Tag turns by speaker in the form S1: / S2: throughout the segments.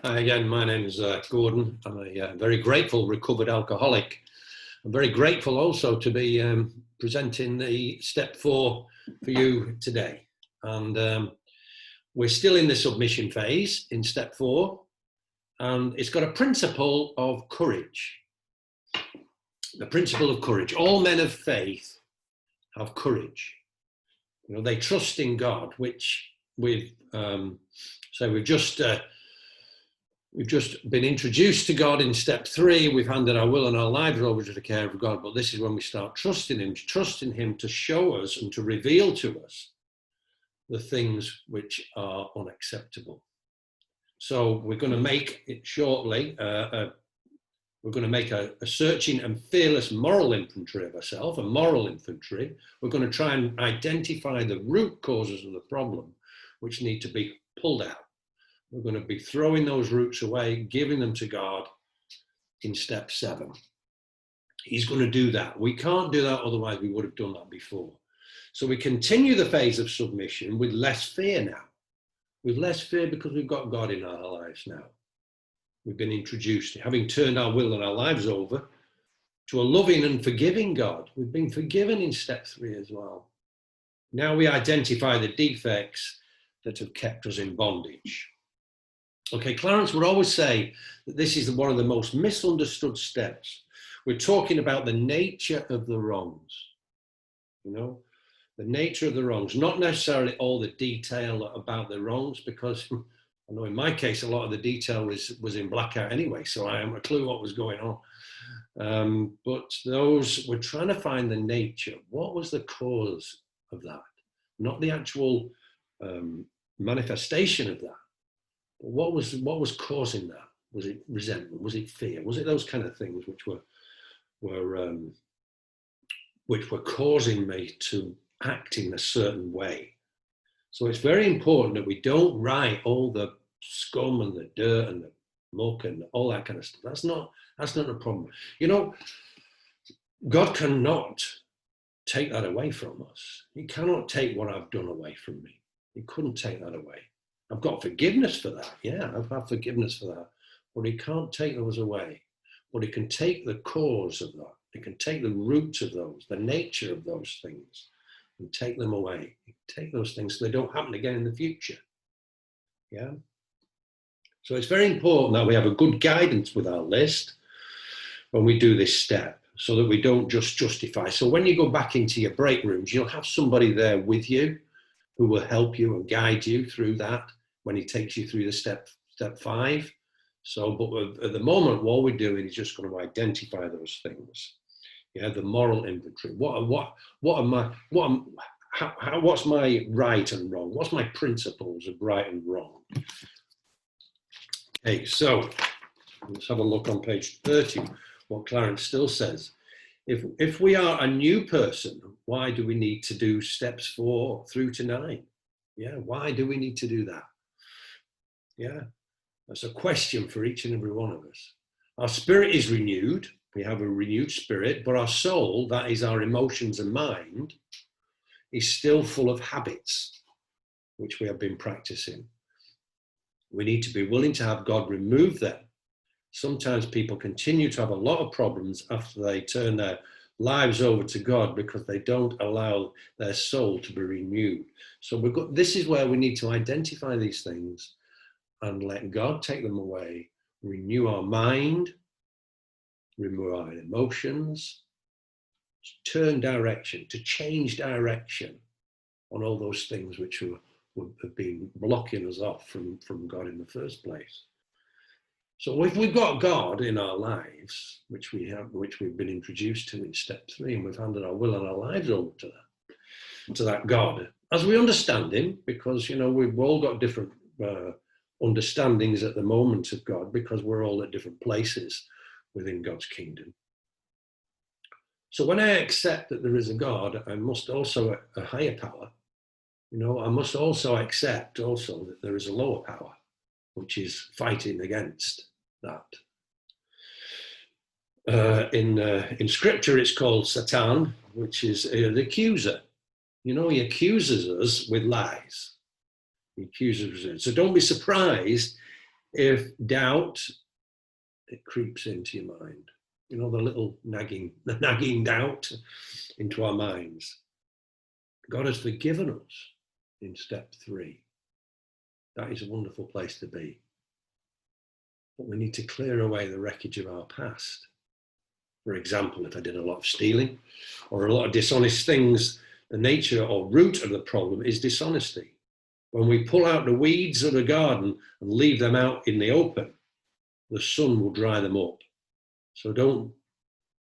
S1: Hi again, my name is Gordon. I'm a very grateful recovered alcoholic. I'm very grateful also to be presenting the step 4 for you today. And we're still in the submission phase in step 4, and it's got a principle of courage. The principle of courage. All men of faith have courage. You know, they trust in God, which we've just been introduced to God in step 3. We've handed our will and our lives over to the care of God, but this is when we start trusting Him to show us and to reveal to us the things which are unacceptable. So we're going to make it shortly. We're going to make a searching and fearless moral inventory of ourselves, a moral inventory. We're going to try and identify the root causes of the problem which need to be pulled out. We're going to be throwing those roots away, giving them to God in step 7. He's going to do that. We can't do that, otherwise we would have done that before. So we continue the phase of submission with less fear now. With less fear because we've got God in our lives now. We've been introduced, having turned our will and our lives over to a loving and forgiving God. We've been forgiven in step 3 as well. Now we identify the defects that have kept us in bondage. Okay, Clarence would always say that this is one of the most misunderstood steps. We're talking about the nature of the wrongs, you know, the nature of the wrongs, not necessarily all the detail about the wrongs, because I know in my case, a lot of the detail was in blackout anyway, so I haven't a clue what was going on. But those, we're trying to find the nature. What was the cause of that? Not the actual manifestation of that. What was causing that? Was it resentment? Was it fear? Was it those kind of things which were causing me to act in a certain way? So it's very important that we don't write all the scum and the dirt and the muck and all that kind of stuff. That's not a problem. You know, God cannot take that away from us. He cannot take what I've done away from me. He couldn't take that away. I've got forgiveness for that. Yeah, I've had forgiveness for that. But he can't take those away. But he can take the cause of that. He can take the roots of those, the nature of those things, and take them away. Take those things so they don't happen again in the future. Yeah. So it's very important that we have a good guidance with our list when we do this step, so that we don't just justify. So when you go back into your break rooms, you'll have somebody there with you who will help you and guide you through that when he takes you through the step 5. So, but at the moment, what we're doing is just going to identify those things. Yeah, the moral inventory. What's my right and wrong? What's my principles of right and wrong? Okay, so let's have a look on page 30, what Clarence still says. If we are a new person, why do we need to do steps 4 through to 9? Yeah, why do we need to do that? Yeah, that's a question for each and every one of us. Our spirit is renewed. We have a renewed spirit, but our soul, that is our emotions and mind, is still full of habits, which we have been practicing. We need to be willing to have God remove them. Sometimes people continue to have a lot of problems after they turn their lives over to God because they don't allow their soul to be renewed. So this is where we need to identify these things and let God take them away, renew our mind, remove our emotions, turn direction, to change direction on all those things which have been blocking us off from God in the first place. So if we've got God in our lives, which we've been introduced to in step 3, and we've handed our will and our lives over to that God, as we understand him, because, you know, we've all got different understandings at the moment of God, because we're all at different places within God's kingdom. So when I accept that there is a God, I must also, a higher power, you know, I must also accept also that there is a lower power, which is fighting against that. In scripture, it's called Satan, which is the accuser. You know, he accuses us with lies. He accuses us. So don't be surprised If doubt, it creeps into your mind. You know, the little nagging doubt into our minds. God has forgiven us in step 3. That is a wonderful place to be. But we need to clear away the wreckage of our past. For example, if I did a lot of stealing or a lot of dishonest things, the nature or root of the problem is dishonesty. When we pull out the weeds of the garden and leave them out in the open, the sun will dry them up. So don't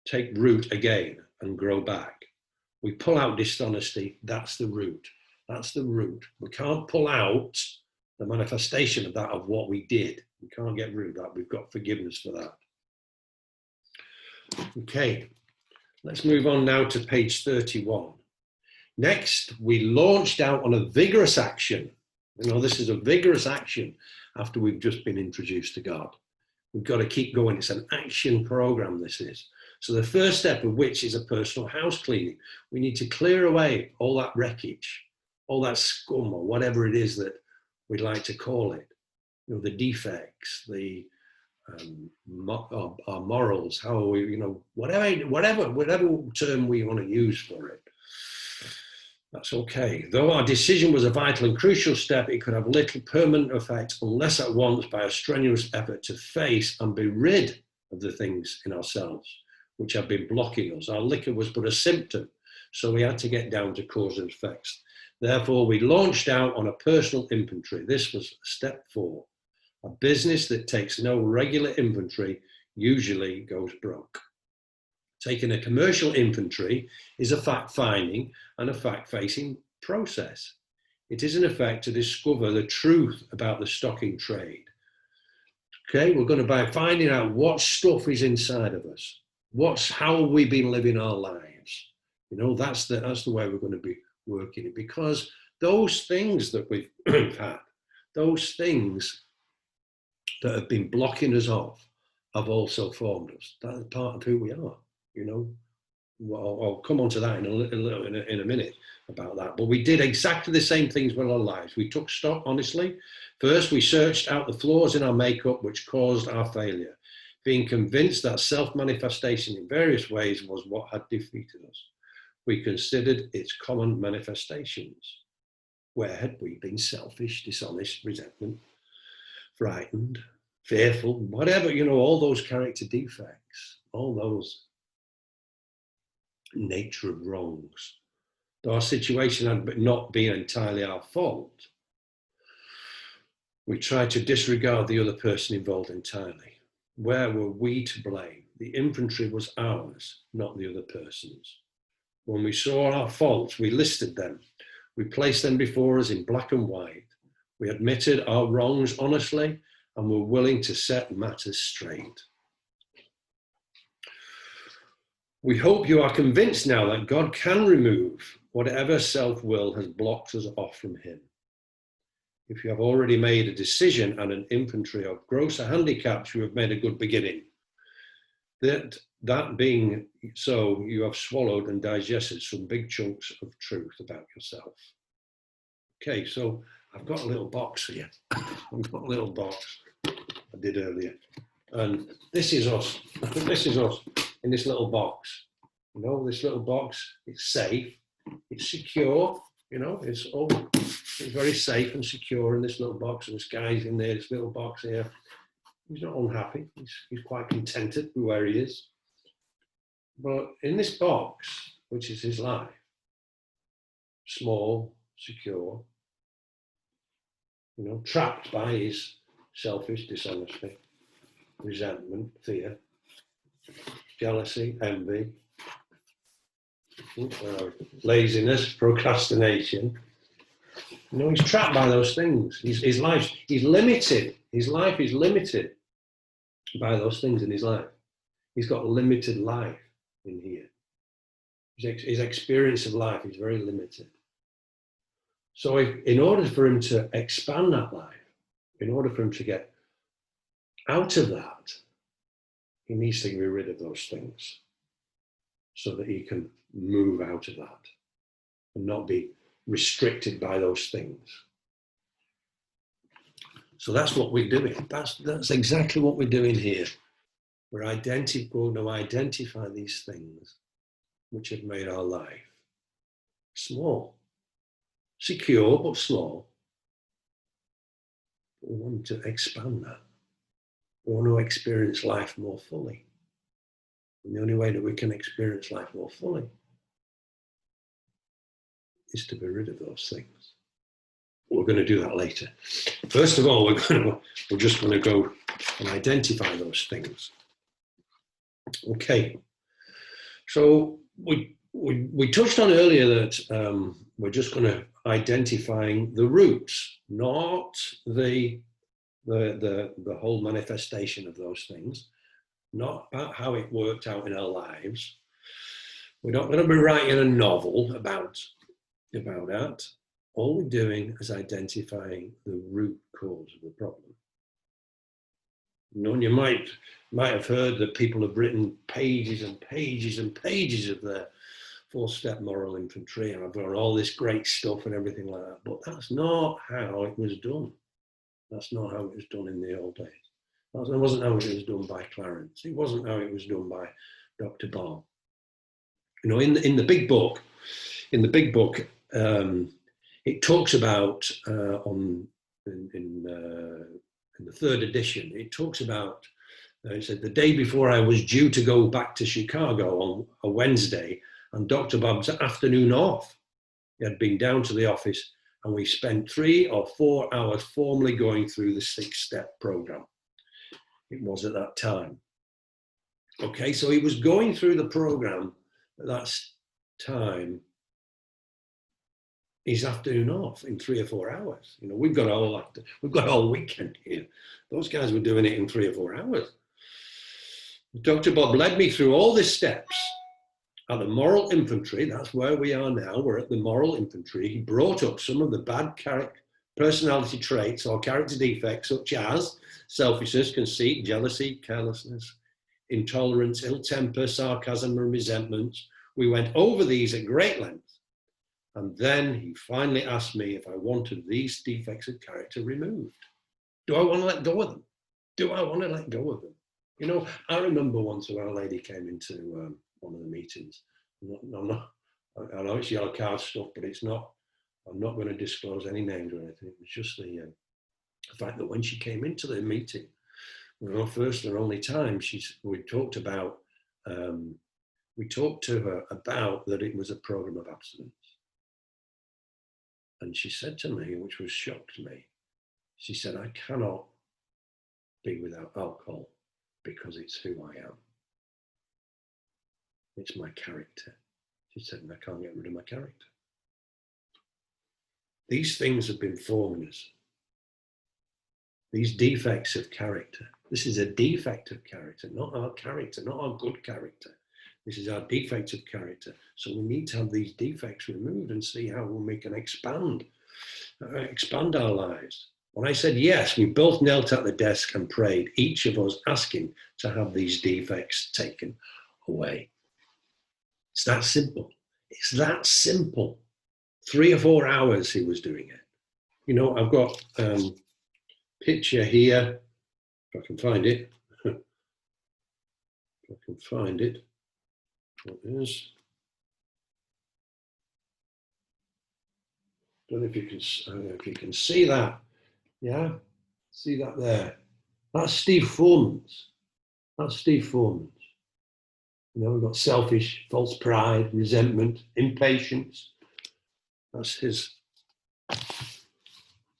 S1: take root again and grow back. We pull out dishonesty, that's the root. That's the root. We can't pull out the manifestation of that, of what we did. We can't get rid of that. We've got forgiveness for that. Okay, let's move on now to page 31. Next, we launched out on a vigorous action. You know, this is a vigorous action after we've just been introduced to God. We've got to keep going. It's an action program, this is. So the first step of which is a personal house cleaning. We need to clear away all that wreckage, all that scum, or whatever it is that we'd like to call it. You know, the defects, the our morals, how are we, you know, whatever term we want to use for it. That's okay. Though our decision was a vital and crucial step, it could have little permanent effect unless at once by a strenuous effort to face and be rid of the things in ourselves which have been blocking us. Our liquor was but a symptom, so we had to get down to cause and effects. Therefore, we launched out on a personal inventory. This was step 4. A business that takes no regular inventory usually goes broke. Taking a commercial inventory is a fact-finding and a fact-facing process. It is in effect to discover the truth about the stocking trade. Okay, we're going to by finding out what stuff is inside of us. How have we been living our lives? You know, that's the way we're going to be working it, because those things that we've had, those things that have been blocking us off, have also formed us. That is part of who we are. You know, well, I'll come on to that in a minute about that. But we did exactly the same things with our lives. We took stock, honestly. First, we searched out the flaws in our makeup which caused our failure, being convinced that self-manifestation in various ways was what had defeated us. We considered its common manifestations. Where had we been selfish, dishonest, resentment, frightened, fearful, whatever, you know, all those character defects, all those nature of wrongs. Though our situation had not been entirely our fault, we tried to disregard the other person involved entirely. Where were we to blame? The inventory was ours, not the other person's. When we saw our faults, we listed them. We placed them before us in black and white. We admitted our wrongs honestly and were willing to set matters straight. We hope you are convinced now that God can remove whatever self-will has blocked us off from him. If you have already made a decision and an inventory of grosser handicaps, you have made a good beginning. That being so, you have swallowed and digested some big chunks of truth about yourself. Okay, so I've got a little box here. I've got a little box I did earlier. And this is us. This is us in this little box. You know, this little box, it's safe, it's secure, you know, it's very safe and secure in this little box. And this guy's in there, this little box here. He's not unhappy. He's quite contented with where he is. But in this box, which is his life, small, secure, you know, trapped by his selfish dishonesty, resentment, fear, jealousy, envy, laziness, procrastination. You know, he's trapped by those things. His life, he's limited. His life is limited by those things in his life. He's got limited life in here. His experience of life is very limited. So in order for him to expand that life, in order for him to get out of that, he needs to get rid of those things so that he can move out of that and not be restricted by those things. So that's what we're doing. That's exactly what we're doing here. We're going to identify these things which have made our life small, secure but small. We want to expand that. We want to experience life more fully. And the only way that we can experience life more fully is to be rid of those things. We're going to do that later. First of all, we're just going to go and identify those things. Okay. So we touched on earlier that we're just going to identifying the roots, not the whole manifestation of those things, not about how it worked out in our lives. We're not going to be writing a novel about that. All we're doing is identifying the root cause of the problem. You know, and you might have heard that people have written pages and pages and pages of their 4-step moral infantry, and I've done all this great stuff and everything like that. But that's not how it was done. That's not how it was done in the old days. That wasn't how it was done by Clarence. It wasn't how it was done by Dr. Baum. You know, in the big book, it talks about in the 3rd edition. It talks about. It said the day before I was due to go back to Chicago on a Wednesday, and Dr. Bob's afternoon off. He had been down to the office, and we spent 3 or 4 hours formally going through the 6-step program. It was at that time. Okay, so he was going through the program at that time. His afternoon off in 3 or 4 hours. You know, we've got all weekend here. Those guys were doing it in 3 or 4 hours. Dr. Bob led me through all the steps at the moral infantry. That's where we are now. We're at the moral infantry. He brought up some of the bad personality traits or character defects, such as selfishness, conceit, jealousy, carelessness, intolerance, ill temper, sarcasm, and resentment. We went over these at great length. And then he finally asked me if I wanted these defects of character removed. Do I want to let go of them? Do I want to let go of them? You know, I remember once a lady came into one of the meetings. I know it's yellow card stuff, but it's not. I'm not going to disclose any names or anything. It was just the fact that when she came into the meeting, first and only time, we talked to her about that it was a program of abstinence. And she said to me, which was shocked me, she said, I cannot be without alcohol because it's who I am. It's my character. She said, and I can't get rid of my character. These things have been forming us. These defects of character. This is a defect of character, not our character, not our good character. This is our defect of character. So we need to have these defects removed and see how we can expand our lives. When I said yes, we both knelt at the desk and prayed, each of us asking to have these defects taken away. It's that simple. It's that simple. 3 or 4 hours he was doing it. You know, I've got a picture here, if I can find it. If I can find it. What is? Don't know if you can see that. Yeah, see that there. That's Steve Foreman's. That's Steve Foreman's. You know, we've got selfish, false pride, resentment, impatience. That's his.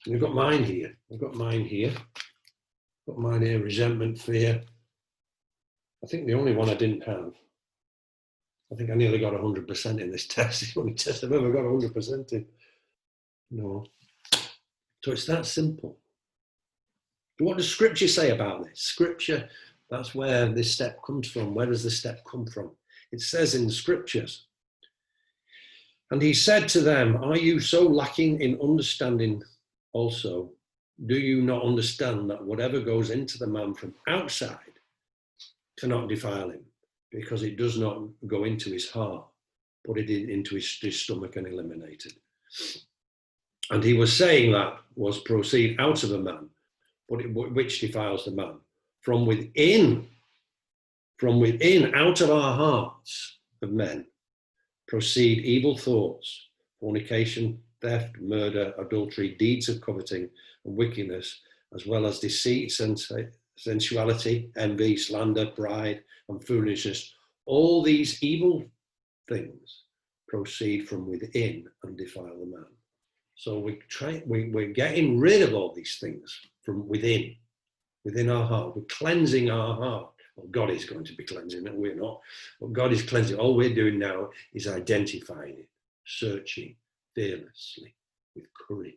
S1: We've got mine here. I've got mine here. Got mine here, resentment, fear. I think the only one I didn't have. I think I nearly got 100% in this test. It's the only test I've ever got 100% in. No. So it's that simple. What does Scripture say about this? Scripture, that's where this step comes from. Where does the step come from? It says in the Scriptures, and he said to them, are you so lacking in understanding also? Do you not understand that whatever goes into the man from outside cannot defile him, because it does not go into his heart, put it into his stomach and eliminate it? And he was saying that was proceed out of a man, which defiles the man. From within, out of our hearts of men, proceed evil thoughts, fornication, theft, murder, adultery, deeds of coveting and wickedness, as well as deceit, sensuality, envy, slander, pride, and foolishness. All these evil things proceed from within and defile the man. So we're getting rid of all these things from within our heart. We're cleansing our heart. Well, God is going to be cleansing it, we're not. But God is cleansing. All we're doing now is identifying it, searching fearlessly with courage.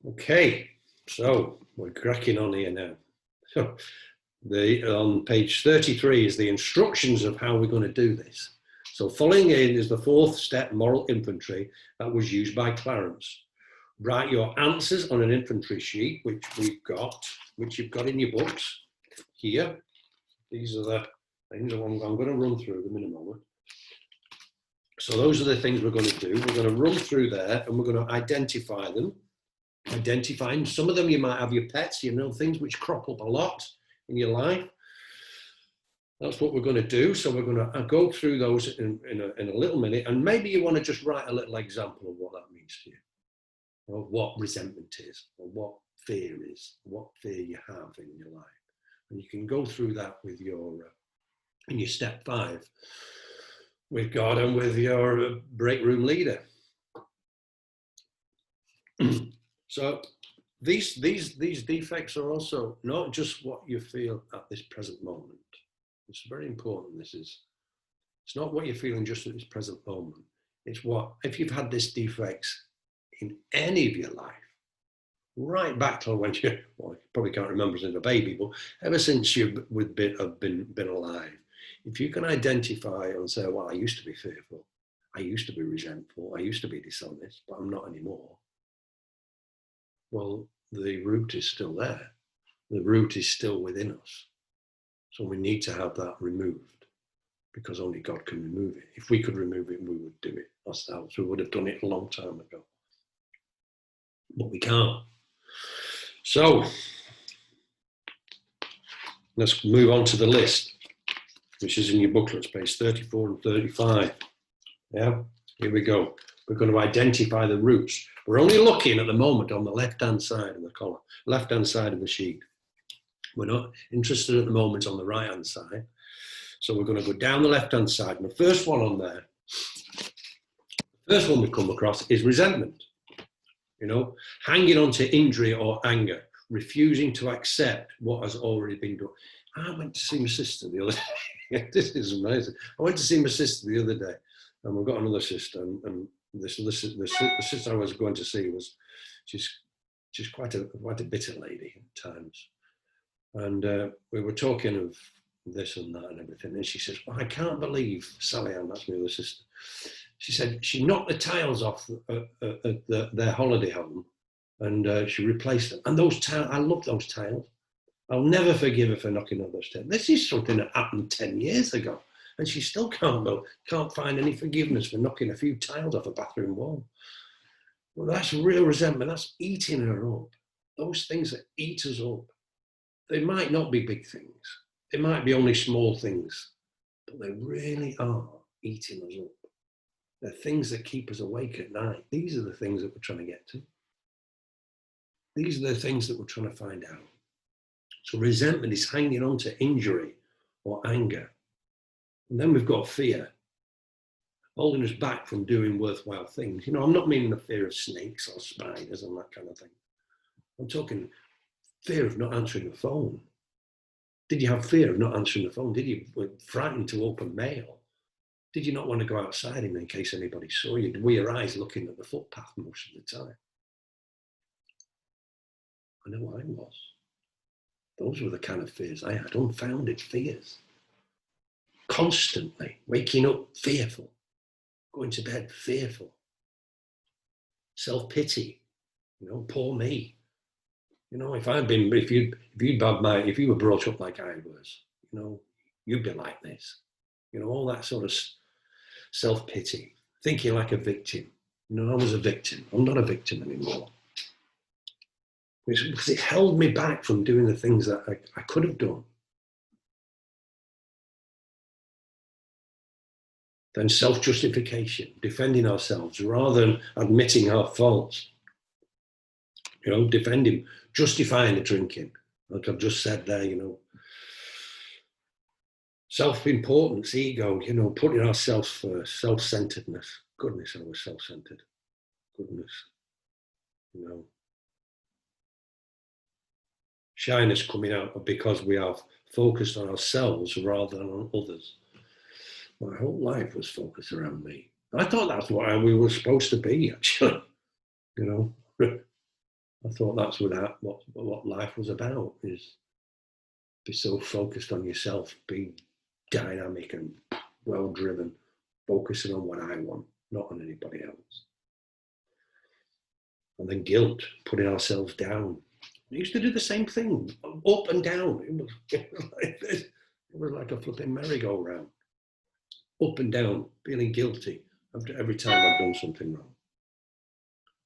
S1: Okay, so we're cracking on here now. So on page 33 is the instructions of how we're going to do this. So following in is the fourth step, moral infantry, that was used by Clarence. Write your answers on an infantry sheet, which you've got in your books here. These are the things I'm going to run through them in a moment. So those are the things we're going to do. We're going to run through there and we're going to identify them. Identifying some of them, you might have your pets, things which crop up a lot in your life. That's what we're going to do. So we're going to go through those in a little minute, and maybe you want to just write a little example of what that means to you, or what resentment is, or what fear is, what fear you have in your life. And you can go through that with in your step 5 with God and with your break room leader. So these defects are also not just what you feel at this present moment. It's very important. It's not what you're feeling just at this present moment. It's what, if you've had this defects in any of your life, right back to when you probably can't remember as a baby, but ever since you've been alive, if you can identify and say, well, I used to be fearful, I used to be resentful, I used to be dishonest, but I'm not anymore. Well, the root is still there. The root is still within us. So we need to have that removed, because only God can remove it. If we could remove it, we would do it ourselves. We would have done it a long time ago. But we can't. So let's move on to the list, which is in your booklets, page 34 and 35. Yeah, here we go. We're going to identify the roots. We're only looking at the moment on the left-hand side of the column, left-hand side of the sheet. We're not interested at the moment on the right-hand side. So we're going to go down the left-hand side. And the first one on there, the first one we come across is resentment. Hanging on to injury or anger, refusing to accept what has already been done. I went to see my sister the other day. This is amazing. I went to see my sister the other day, and we've got another sister, and the sister I was going to see she's quite a bitter lady at times. And we were talking of this and that and everything. And she says, well, I can't believe Sally Ann, that's my other sister. She said she knocked the tiles off their holiday home, and she replaced them. And those tiles, I love those tiles. I'll never forgive her for knocking on those tiles. This is something that happened 10 years ago. And she still can't find any forgiveness for knocking a few tiles off a bathroom wall. Well, that's real resentment. That's eating her up. Those things that eat us up. They might not be big things. They might be only small things, but they really are eating us up. They're things that keep us awake at night. These are the things that we're trying to get to. These are the things that we're trying to find out. So resentment is hanging on to injury or anger. And then we've got fear, holding us back from doing worthwhile things. I'm not meaning the fear of snakes or spiders and that kind of thing. I'm talking fear of not answering the phone. Did you have fear of not answering the phone? Did you were frightened to open mail? Did you not want to go outside in case anybody saw you? Were your eyes looking at the footpath most of the time? I know I was. Those were the kind of fears I had, unfounded fears. Constantly waking up fearful, going to bed fearful. Self-pity, poor me. If you were brought up like I was, you'd be like this. All that sort of self-pity, thinking like a victim. I was a victim. I'm not a victim anymore. Because it held me back from doing the things that I could have done. Then self-justification, defending ourselves rather than admitting our faults. You know, defending, justifying the drinking, like I've just said there, you know. Self-importance, ego, you know, putting ourselves first, self-centeredness. Goodness, I was self-centered. Goodness, you know. Shyness coming out because we are focused on ourselves rather than on others. My whole life was focused around me. I thought that's what we were supposed to be, actually. You know, I thought that's what life was about, is be so focused on yourself, be dynamic and well-driven, focusing on what I want, not on anybody else. And then guilt, putting ourselves down. We used to do the same thing, up and down. It was like this. It was like a flipping merry-go-round. Up and down, feeling guilty every time I've done something wrong.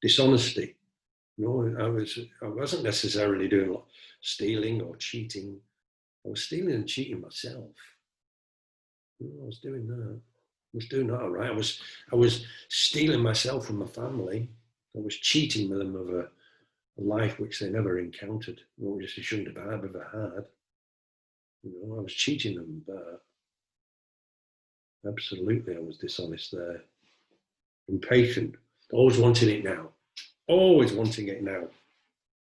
S1: Dishonesty. No, I wasn't necessarily doing stealing or cheating. I was stealing and cheating myself. I was doing that. I was doing that all right. I was stealing myself from my family. I was cheating them of a life which they never encountered, which they shouldn't have ever had. You know, I was cheating them, but absolutely I was dishonest there. Impatient, always wanting it now. Always wanting it now.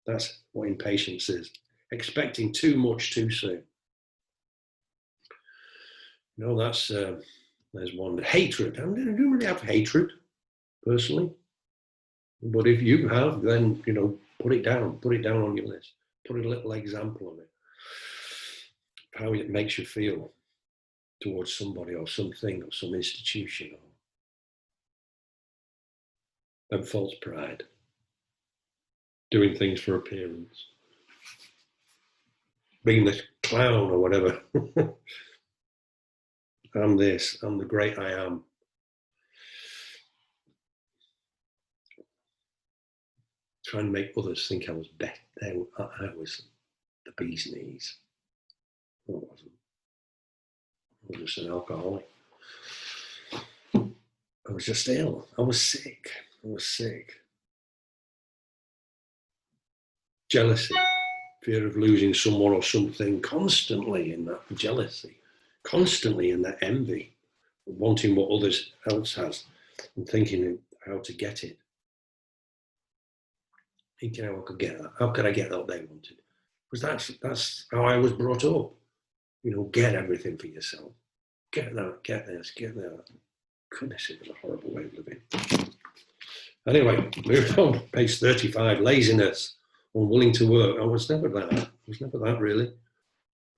S1: That's what impatience is. Expecting too much too soon. No, that's there's one. Hatred. I don't really have hatred, personally. But if you have, then, you know, put it down. Put it down on your list. Put a little example of it. How it makes you feel towards somebody or something or some institution. And false pride. Doing things for appearance. Being the clown or whatever. I'm this. I'm the great I am. Trying to make others think I was better. I was the bee's knees. I wasn't. I was just an alcoholic. I was just ill. I was sick. I was sick. Jealousy, fear of losing someone or something, constantly in that jealousy, constantly in that envy, wanting what others else has and thinking how to get it. Thinking how I could get that. How could I get what they wanted? Because that's how I was brought up. You know, get everything for yourself. Get that, get this, get that. Goodness, it was a horrible way of living. Anyway, moving on, page 35, laziness, unwilling to work. I was never that. I was never that, really.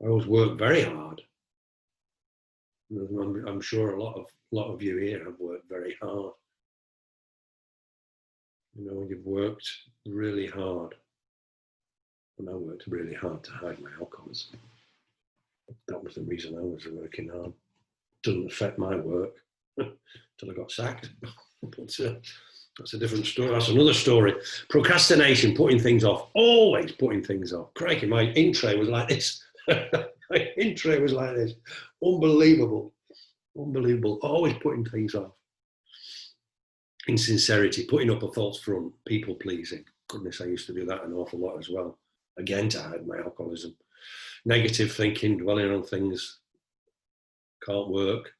S1: I always worked very hard. I'm sure a lot of you here have worked very hard. You know, you've worked really hard. And I worked really hard to hide my alcoholism. That was the reason I was working hard. Doesn't affect my work until I got sacked. But that's a different story. That's another story. Procrastination, putting things off, always putting things off. Crikey, my intro was like this. My intro was like this. Unbelievable. Unbelievable. Always putting things off. Insincerity, putting up a false front, people pleasing. Goodness, I used to do that an awful lot as well. Again, to hide my alcoholism. Negative thinking, dwelling on things can't work.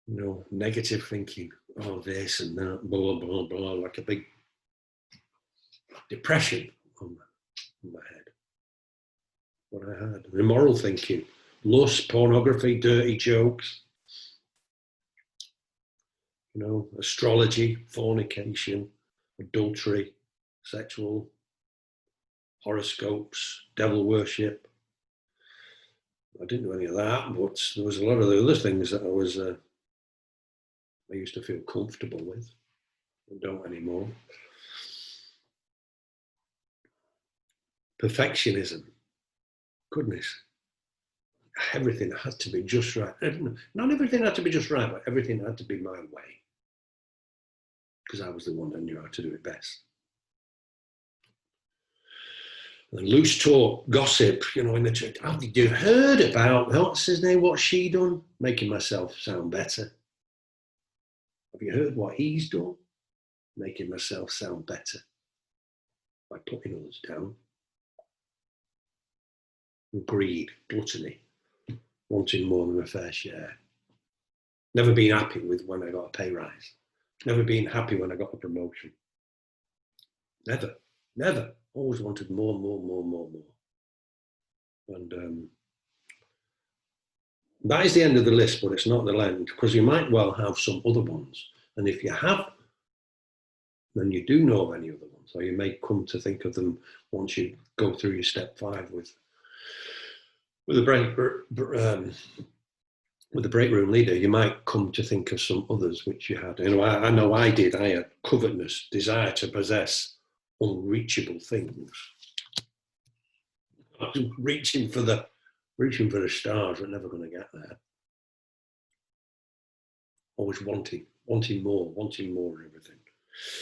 S1: You know, negative thinking, oh, this and that, blah, blah, blah, like a big depression on my head. What I had. Immoral thinking, lust, pornography, dirty jokes, you know, astrology, fornication, adultery, sexual, horoscopes, devil worship. I didn't do any of that, but there was a lot of the other things that I used to feel comfortable with. I don't anymore. Perfectionism. Goodness. Everything had to be just right. Not everything had to be just right, but everything had to be my way. Because I was the one that knew how to do it best. loose talk, gossip, you know, in the church. Have you heard about, what's his name, what's she done? Making myself sound better. Have you heard what he's done? Making myself sound better by putting others down. Greed, gluttony, wanting more than a fair share. Never been happy with when I got a pay rise. Never been happy when I got a promotion. Never, never. Always wanted more. And that is the end of the list, but it's not the end, because you might well have some other ones. And if you have, then you do know of any other ones, or you may come to think of them once you go through your step 5 with the break room leader. You might come to think of some others which you had. You know, I know I did. I had covetousness, desire to possess unreachable things. I was reaching for the stars, but never going to get there. Always wanting more of everything.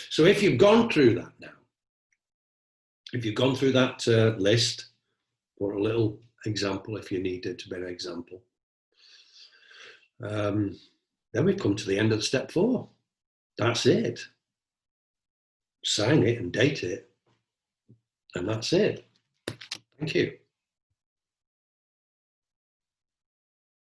S1: So if you've gone through that now, if you've gone through that list, for a little example, if you needed to be an example, then we've come to the end of step 4. That's it. Sign it and date it, and that's it. Thank you.